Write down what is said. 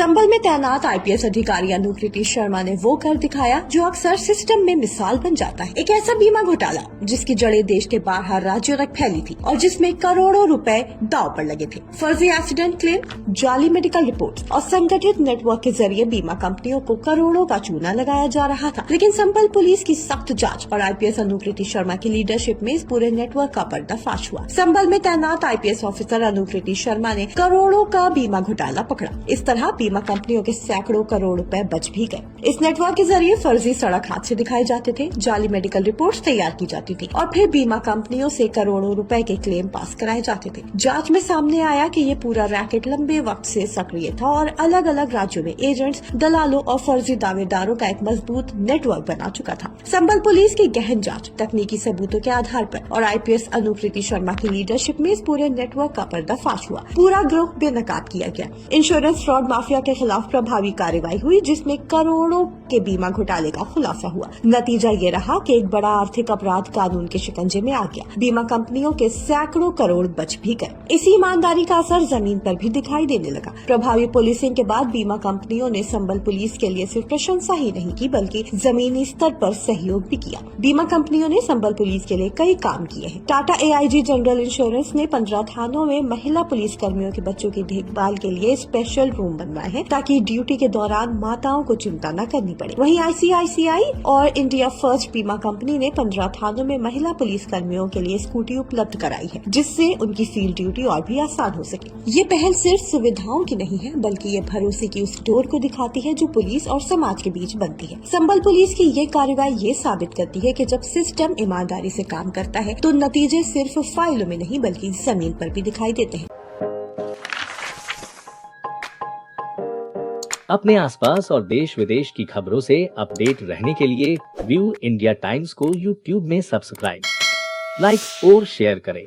संभल में तैनात आईपीएस अधिकारी अनुकृति शर्मा ने वो कर दिखाया जो अक्सर सिस्टम में मिसाल बन जाता है। एक ऐसा बीमा घोटाला जिसकी जड़ें देश के बाहर राज्यों तक फैली थी और जिसमें करोड़ों रुपए दांव पर लगे थे। फर्जी एक्सीडेंट क्लेम, जाली मेडिकल रिपोर्ट और संगठित नेटवर्क के जरिए बीमा कंपनियों को करोड़ों का चूना लगाया जा रहा था। लेकिन संभल पुलिस की सख्त जांच और आईपीएस अनुकृति शर्मा की लीडरशिप में इस पूरे नेटवर्क का पर्दाफाश हुआ। संभल में तैनात आईपीएस ऑफिसर अनुकृति शर्मा ने करोड़ों का बीमा घोटाला पकड़ा। इस तरह बीमा कंपनियों के सैकड़ों करोड़ रुपए बच भी गए। इस नेटवर्क के जरिए फर्जी सड़क हादसे दिखाए जाते थे, जाली मेडिकल रिपोर्ट्स तैयार की जाती थी और फिर बीमा कंपनियों से करोड़ों रुपए के क्लेम पास कराए जाते थे। जांच में सामने आया कि ये पूरा रैकेट लंबे वक्त से सक्रिय था और अलग अलग राज्यों में एजेंट्स, दलालों और फर्जी दावेदारों का एक मजबूत नेटवर्क बना चुका था। संभल पुलिस की गहन जांच, तकनीकी सबूतों के आधार पर और आईपीएस अनुकृति शर्मा की लीडरशिप में इस पूरे नेटवर्क का पर्दाफाश हुआ। पूरा ग्रुप बेनकाब किया गया। इंश्योरेंस फ्रॉड माफिया के खिलाफ प्रभावी कार्रवाई हुई जिसमें करोड़ों के बीमा घोटाले का खुलासा हुआ। नतीजा ये रहा कि एक बड़ा आर्थिक अपराध कानून के शिकंजे में आ गया। बीमा कंपनियों के सैकड़ों करोड़ बच भी गए। इसी ईमानदारी का असर जमीन पर भी दिखाई देने लगा। प्रभावी पुलिसिंग के बाद बीमा कंपनियों ने संभल पुलिस के लिए सिर्फ प्रशंसा ही नहीं की बल्कि जमीनी स्तर पर सहयोग भी किया। बीमा कंपनियों ने संभल पुलिस के लिए कई काम किए हैं। टाटा एआईजी जनरल इंश्योरेंस ने 15 थानों में महिला पुलिस कर्मियों के बच्चों की देखभाल के लिए स्पेशल रूम बनवाए हैं ताकि ड्यूटी के दौरान माताओं को चिंता न करनी पड़े। वहीं आईसीआईसीआई और इंडिया फर्स्ट बीमा कंपनी ने 15 थानों में महिला पुलिस कर्मियों के लिए स्कूटी उपलब्ध कराई है जिससे उनकी फील्ड ड्यूटी और भी आसान हो सके। ये पहल सिर्फ सुविधाओं की नहीं है बल्कि ये भरोसे की उस डोर को दिखाती है जो पुलिस और समाज के बीच बनती है। संभल पुलिस की ये कार्रवाई ये साबित करती है कि जब सिस्टम ईमानदारी से काम करता है तो नतीजे सिर्फ फाइलों में नहीं बल्कि जमीन पर भी दिखाई देते हैं। अपने आसपास और देश विदेश की खबरों से अपडेट रहने के लिए व्यू इंडिया टाइम्स को यूट्यूब में सब्सक्राइब, लाइक और शेयर करें।